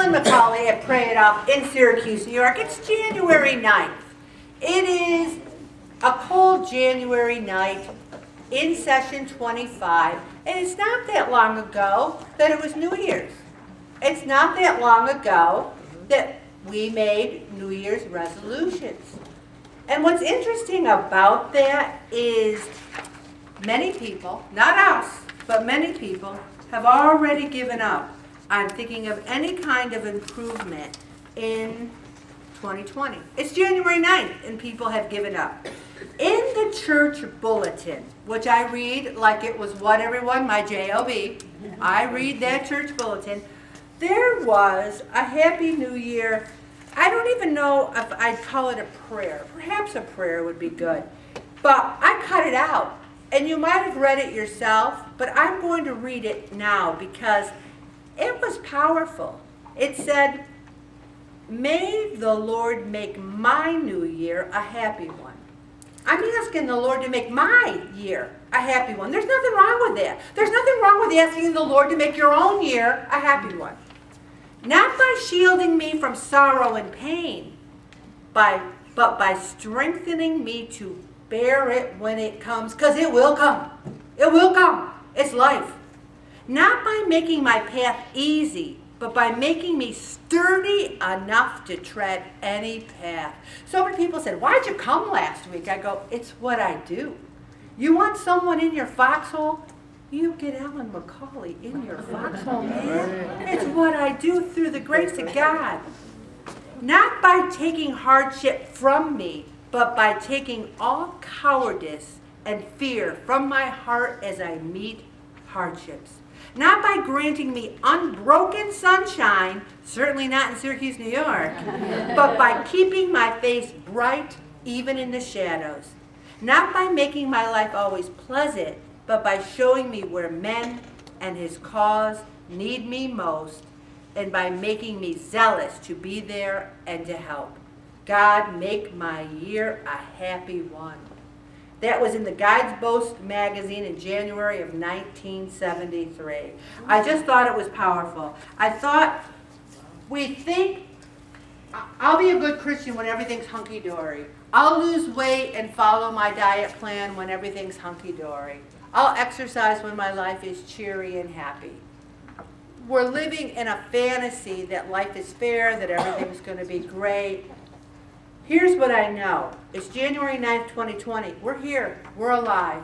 and McCauley at Pray It Off in Syracuse, New York. It's January 9th. It is a cold January night in session 25, and it's not that long ago that it was New Year's. It's not that long ago that we made New Year's resolutions. And what's interesting about that is many people, not us, but many people have already given up on thinking of any kind of improvement in 2020. It's January 9th and people have given up. In the church bulletin, which I read like it was what everyone, my J-O-B, I read that church bulletin, there was a Happy New Year. I don't even know if I'd call it a prayer. Perhaps a prayer would be good. But I cut it out. And you might have read it yourself, but I'm going to read it now because it was powerful. It said, "May the Lord make my new year a happy one." I'm asking the Lord to make my year a happy one. There's nothing wrong with that. There's nothing wrong with asking the Lord to make your own year a happy one. Not by shielding me from sorrow and pain, but by strengthening me to bear it when it comes, because it will come. It will come. It's life. Not by making my path easy, but by making me sturdy enough to tread any path. So many people said, "Why'd you come last week?" I go, "It's what I do." You want someone in your foxhole? You get Ellen McCauley in your foxhole, man. It's what I do through the grace of God. Not by taking hardship from me, but by taking all cowardice and fear from my heart as I meet hardships. Not by granting me unbroken sunshine, certainly not in Syracuse, New York, but by keeping my face bright even in the shadows. Not by making my life always pleasant, but by showing me where men and his cause need me most, and by making me zealous to be there and to help. God, make my year a happy one. That was in the Guides Boast magazine in January of 1973. I just thought it was powerful. I thought, we think, I'll be a good Christian when everything's hunky-dory. I'll lose weight and follow my diet plan when everything's hunky-dory. I'll exercise when my life is cheery and happy. We're living in a fantasy that life is fair, that everything's going to be great. Here's what I know. It's January 9th, 2020. We're here. We're alive.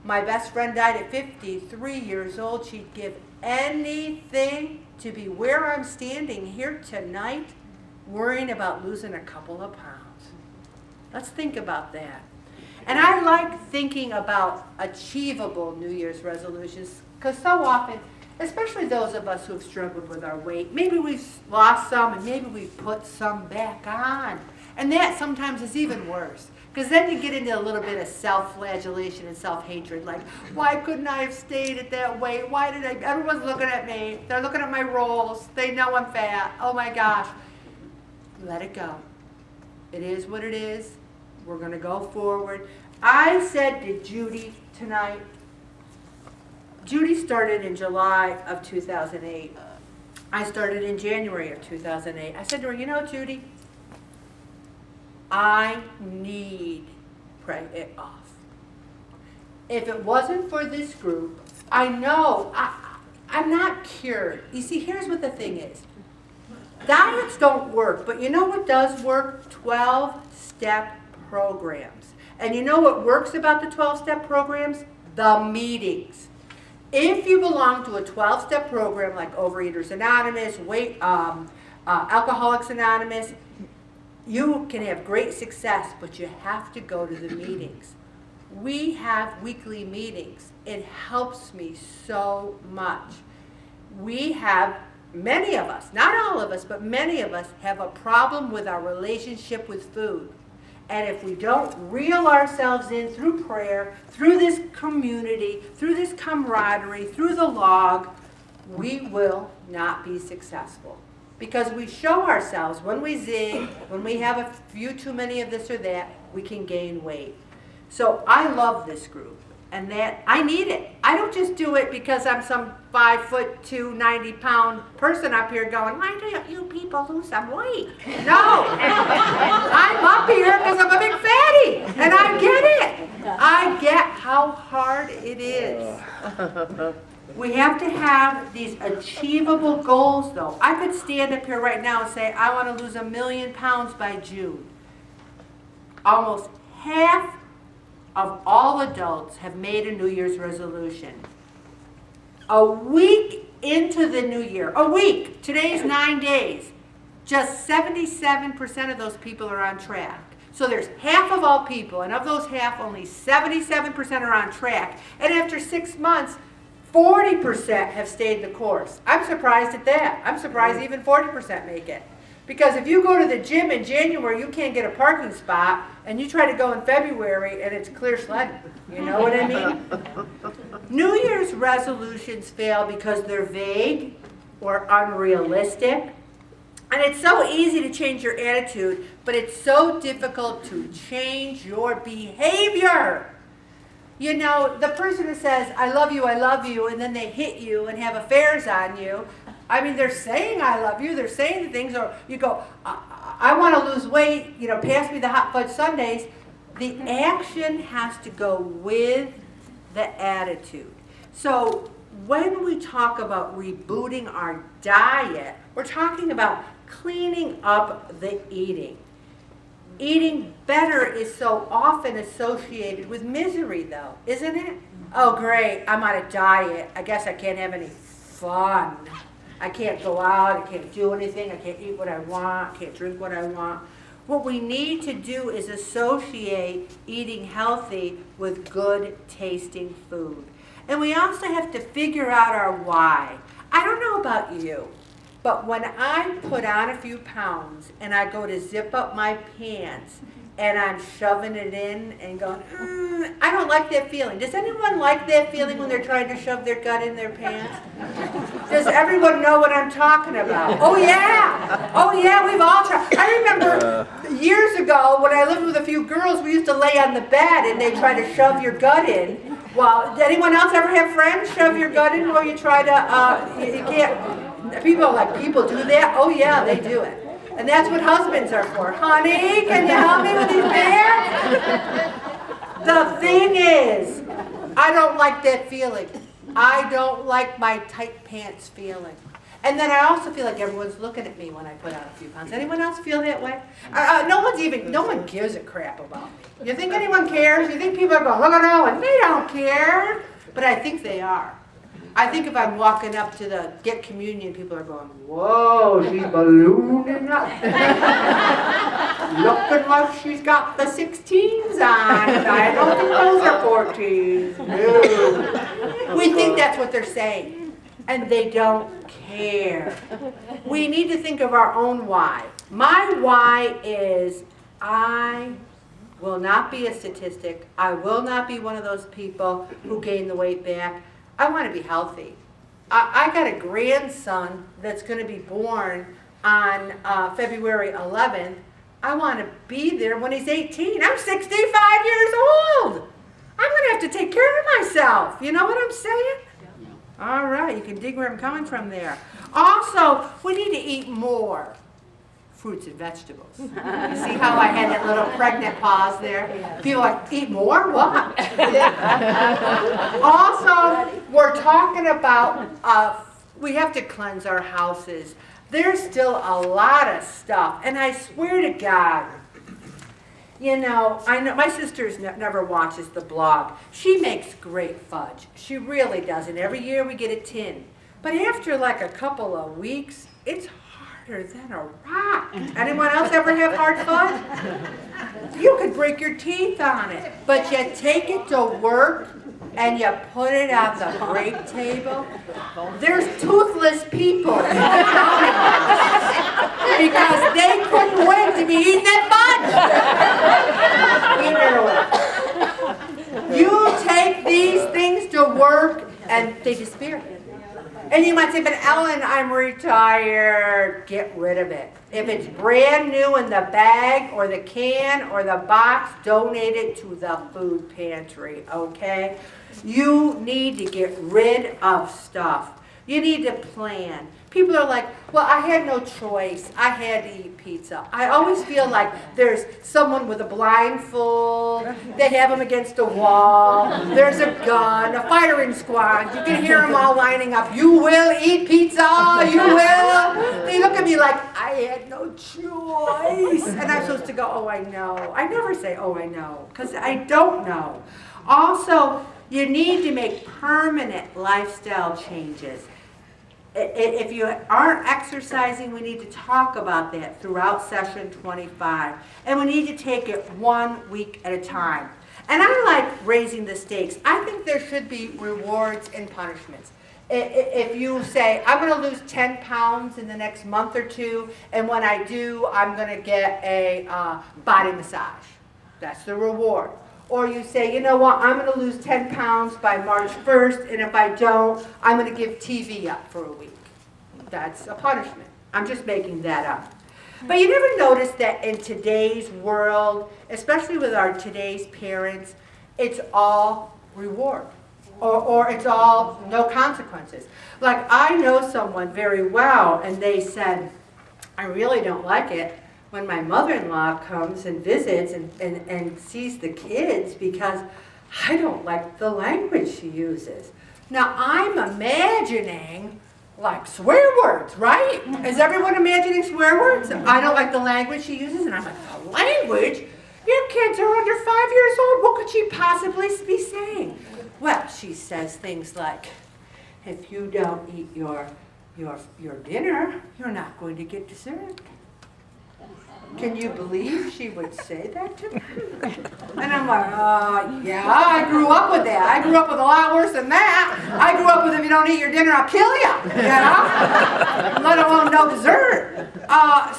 My best friend died at 53 years old. She'd give anything to be where I'm standing here tonight, worrying about losing a couple of pounds. Let's think about that. And I like thinking about achievable New Year's resolutions because so often, especially those of us who have struggled with our weight, maybe we've lost some and maybe we've put some back on. And that sometimes is even worse, because then you get into a little bit of self-flagellation and self-hatred, like, why couldn't I have stayed at that weight? Why did I? Everyone's looking at me. They're looking at my rolls. They know I'm fat. Oh my gosh. Let it go. It is what it is. We're going to go forward. I said to Judy tonight, Judy started in July of 2008. I started in January of 2008. I said to her, you know, Judy, I need Pray It Off. If it wasn't for this group, I know I'm not cured. You see, here's what the thing is. Diets don't work, but you know what does work? 12-step programs. And you know what works about the 12-step programs? The meetings. If you belong to a 12-step program like Overeaters Anonymous, Alcoholics Anonymous, you can have great success, but you have to go to the meetings. We have weekly meetings. It helps me so much. We have, many of us, not all of us, but many of us have a problem with our relationship with food. And if we don't reel ourselves in through prayer, through this community, through this camaraderie, through the log, we will not be successful. Because we show ourselves when we zig, when we have a few too many of this or that, we can gain weight. So I love this group. And that, I need it. I don't just do it because I'm some 5'2", 90-pound person up here going, why don't you people lose some weight? No, I'm up here because I'm a big fatty, and I get it. I get how hard it is. We have to have these achievable goals, though. I could stand up here right now and say, I want to lose 1 million pounds by June. Almost half of all adults have made a New Year's resolution. A week into the new year, a week, today's 9 days, just 77% of those people are on track. So there's half of all people, and of those half, only 77% are on track. And after 6 months, 40% have stayed the course. I'm surprised at that. I'm surprised even 40% make it. Because if you go to the gym in January, you can't get a parking spot, and you try to go in February, and it's clear sledding. You know what I mean? New Year's resolutions fail because they're vague or unrealistic. And it's so easy to change your attitude, but it's so difficult to change your behavior. You know, the person who says, I love you, and then they hit you and have affairs on you, I mean, they're saying I love you, they're saying the things, or you go, I want to lose weight, you know, pass me the hot fudge sundaes. The action has to go with the attitude. So when we talk about rebooting our diet, we're talking about cleaning up the eating. Eating better is so often associated with misery, though, isn't it? Oh, great, I'm on a diet. I guess I can't have any fun. I can't go out, I can't do anything, I can't eat what I want, I can't drink what I want. What we need to do is associate eating healthy with good tasting food. And we also have to figure out our why. I don't know about you, but when I put on a few pounds and I go to zip up my pants and I'm shoving it in and going, I don't like that feeling. Does anyone like that feeling when they're trying to shove their gut in their pants? Does everyone know what I'm talking about? Oh yeah, we've all tried. I remember years ago when I lived with a few girls, we used to lay on the bed and they try to shove your gut in. Well, did anyone else ever have friends shove your gut in while you try to, you can't, people are like, people do that? Oh yeah, they do it. And that's what husbands are for. Honey, can you help me with these pants? The thing is, I don't like that feeling. I don't like my tight pants feeling. And then I also feel like everyone's looking at me when I put on a few pounds. Anyone else feel that way? No one gives a crap about me. You think anyone cares? You think people are going, look at Ellen, they don't care. But I think they are. I think if I'm walking up to the get communion, people are going, whoa, she's ballooning up. Looking like she's got the 16s on, and I don't think those are 14s. No. We think that's what they're saying, and they don't care. We need to think of our own why. My why is I will not be a statistic. I will not be one of those people who gain the weight back. I want to be healthy. I got a grandson that's going to be born on February 11th. I want to be there when he's 18. I'm 65 years old. I'm going to have to take care of myself. You know what I'm saying? All right, you can dig where I'm coming from there. Also, we need to eat more fruits and vegetables. You see how I had that little pregnant pause there? People are like, eat more? What? Also, we're talking about, we have to cleanse our houses. There's still a lot of stuff, and I swear to God, you know, I know my sister never watches the blog. She makes great fudge. She really does, and every year we get a tin. But after like a couple of weeks, it's harder than a rock. Anyone else ever have hard fudge? You could break your teeth on it, but you take it to work and you put it on the break table. There's toothless people in the county because they couldn't wait to be eating that fudge. You take these things to work and they disappear. And you might say, but Ellen, I'm retired. Get rid of it. If it's brand new in the bag or the can or the box, donate it to the food pantry, okay? You need to get rid of stuff. You need to plan. People are like, well, I had no choice. I had to eat pizza. I always feel like there's someone with a blindfold. They have them against a wall. There's a gun, a firing squad. You can hear them all lining up. You will eat pizza. You will. They look at me like, I had no choice. And I'm supposed to go, oh, I know. I never say, oh, I know, because I don't know. Also, you need to make permanent lifestyle changes. If you aren't exercising, we need to talk about that throughout session 25. And we need to take it 1 week at a time. And I like raising the stakes. I think there should be rewards and punishments. If you say, I'm going to lose 10 pounds in the next month or two, and when I do, I'm going to get a body massage. That's the reward. Or you say, you know what, I'm going to lose 10 pounds by March 1st, and if I don't, I'm going to give TV up for a week. That's a punishment. I'm just making that up. But you never notice that in today's world, especially with our today's parents, it's all reward. Or it's all no consequences. Like I know someone very well, and they said, I really don't like it when my mother-in-law comes and visits and sees the kids because I don't like the language she uses. Now, I'm imagining like swear words, right? Is everyone imagining swear words? I don't like the language she uses, and I'm like, the language? Your kids are under 5 years old. What could she possibly be saying? Well, she says things like, if you don't eat your dinner, you're not going to get dessert. Can you believe she would say that to me? And I'm like, yeah, I grew up with that. I grew up with a lot worse than that. I grew up with, if you don't eat your dinner, I'll kill you, let alone no dessert.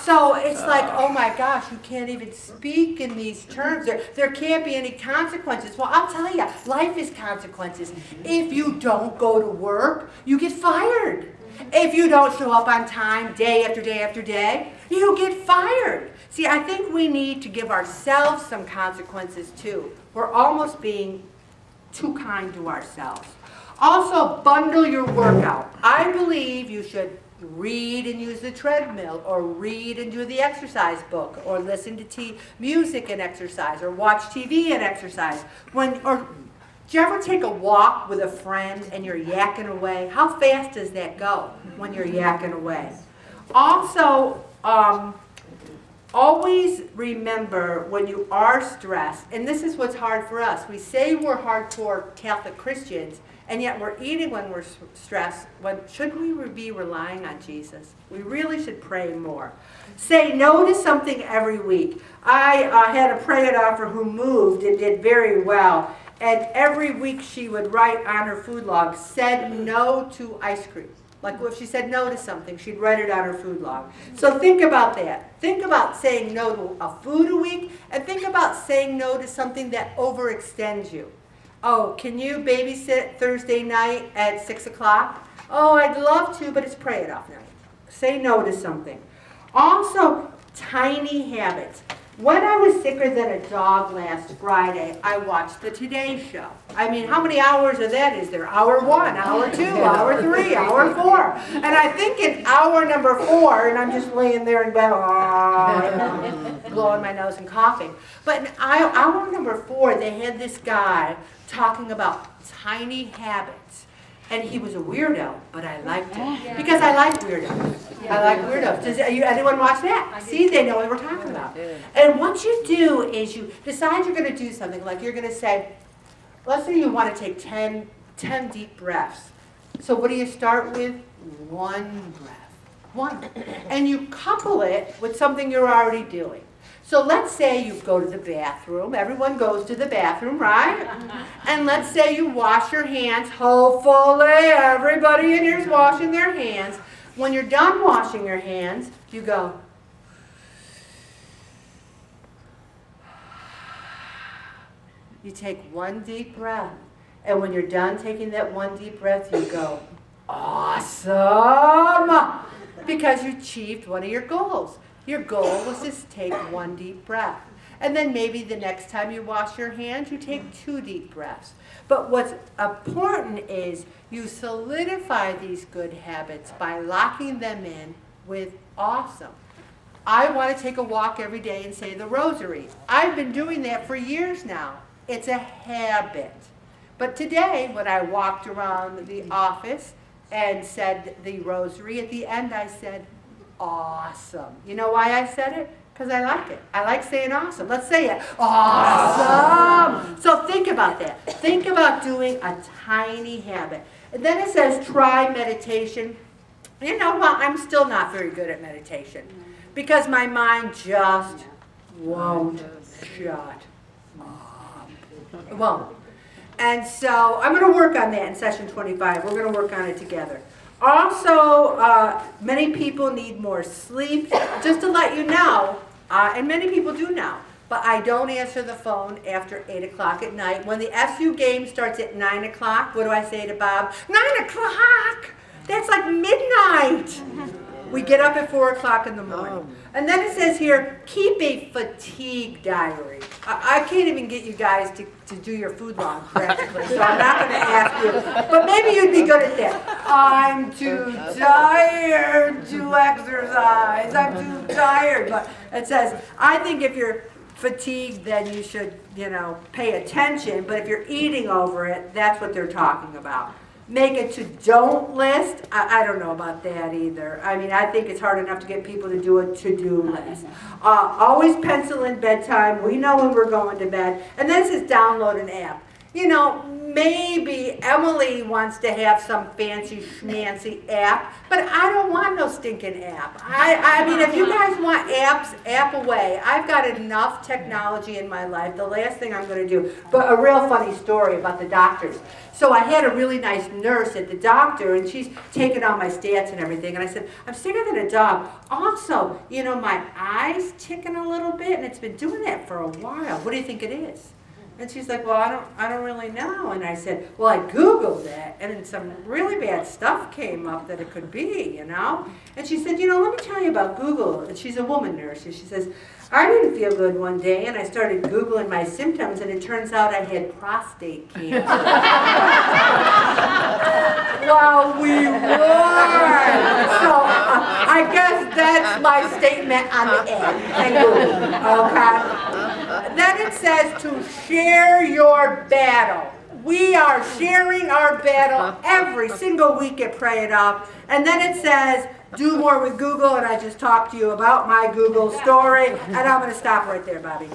So it's like, oh my gosh, you can't even speak in these terms. There can't be any consequences. Well, I'll tell you, life is consequences. If you don't go to work, you get fired. If you don't show up on time day after day after day, you get fired. See, I think we need to give ourselves some consequences too. We're almost being too kind to ourselves. Also, bundle your workout. I believe you should read and use the treadmill, or read and do the exercise book, or listen to music and exercise, or watch TV and exercise. Do you ever take a walk with a friend and you're yakking away? How fast does that go when you're yakking away? Also, always remember when you are stressed, and this is what's hard for us. We say we're hardcore Catholic Christians, and yet we're eating when we're stressed. Shouldn't we be relying on Jesus? We really should pray more. Say no to something every week. I had a pray it offer who moved and did very well. And every week she would write on her food log, said no to ice cream. Like if she said no to something, she'd write it on her food log. So think about that. Think about saying no to a food a week, and think about saying no to something that overextends you. Oh, can you babysit Thursday night at 6 o'clock? Oh, I'd love to, but it's pray it off night. Say no to something. Also, tiny habits. When I was sicker than a dog last Friday, I watched the Today Show. I mean, how many hours of that is there? Hour 1, hour 2, hour 3, hour 4. And I think in hour number 4, and I'm just laying there in bed, blowing my nose and coughing. But in hour number 4, they had this guy talking about tiny habits. And he was a weirdo, but I liked it. Because I like weirdos. I like weirdos. Does anyone watch that? See, they know what we're talking about. And what you do is you decide you're going to do something. Like you're going to say, let's say you want to take 10 deep breaths. So what do you start with? 1 breath. 1. And you couple it with something you're already doing. So let's say you go to the bathroom. Everyone goes to the bathroom, right? And let's say you wash your hands. Hopefully everybody in here is washing their hands. When you're done washing your hands, you go. You take 1 deep breath. And when you're done taking that 1 deep breath, you go, awesome, because you achieved one of your goals. Your goal was to take 1 deep breath. And then maybe the next time you wash your hands, you take 2 deep breaths. But what's important is you solidify these good habits by locking them in with awesome. I want to take a walk every day and say the rosary. I've been doing that for years now. It's a habit. But today, when I walked around the office and said the rosary, at the end I said, awesome. You know why I said it? Because I like it. I like saying awesome. Let's say it. Awesome! So think about that. Think about doing a tiny habit. And then it says try meditation. You know what? I'm still not very good at meditation because my mind just won't shut up. It won't. And so I'm going to work on that in session 25. We're going to work on it together. Also, many people need more sleep. Just to let you know, and many people do now, but I don't answer the phone after 8 o'clock at night. When the SU game starts at 9 o'clock, what do I say to Bob? 9 o'clock! That's like midnight! We get up at 4 o'clock in the morning. And then it says here, keep a fatigue diary. I can't even get you guys to do your food log practically, so I'm not going to ask you. But maybe you'd be good at that. I'm too tired to exercise. I'm too tired. But it says, I think if you're fatigued, then you should, pay attention. But if you're eating over it, that's what they're talking about. Make a to-don't list. I don't know about that either. I mean, I think it's hard enough to get people to do a to-do list. Always pencil in bedtime. We know when we're going to bed. And then it says download an app. Maybe Emily wants to have some fancy schmancy app, but I don't want no stinking app. I mean, if you guys want apps, app away. I've got enough technology in my life. The last thing I'm going to do. But a real funny story about the doctors. So I had a really nice nurse at the doctor, and she's taking all my stats and everything. And I said, I'm sicker than a dog. Also, my eye's ticking a little bit, and it's been doing that for a while. What do you think it is? And she's like, well, I don't really know. And I said, well, I Googled it, and then some really bad stuff came up that it could be, And she said, let me tell you about Google. And she's a woman nurse, and she says, I didn't feel good one day, and I started Googling my symptoms, and it turns out I had prostate cancer. Well, we won! So I guess that's my statement on the end. Thank you. Okay? Then it says to share your battle. We are sharing our battle every single week at Pray It Up. And then it says, do more with Google, and I just talked to you about my Google story, and I'm going to stop right there, Bobby.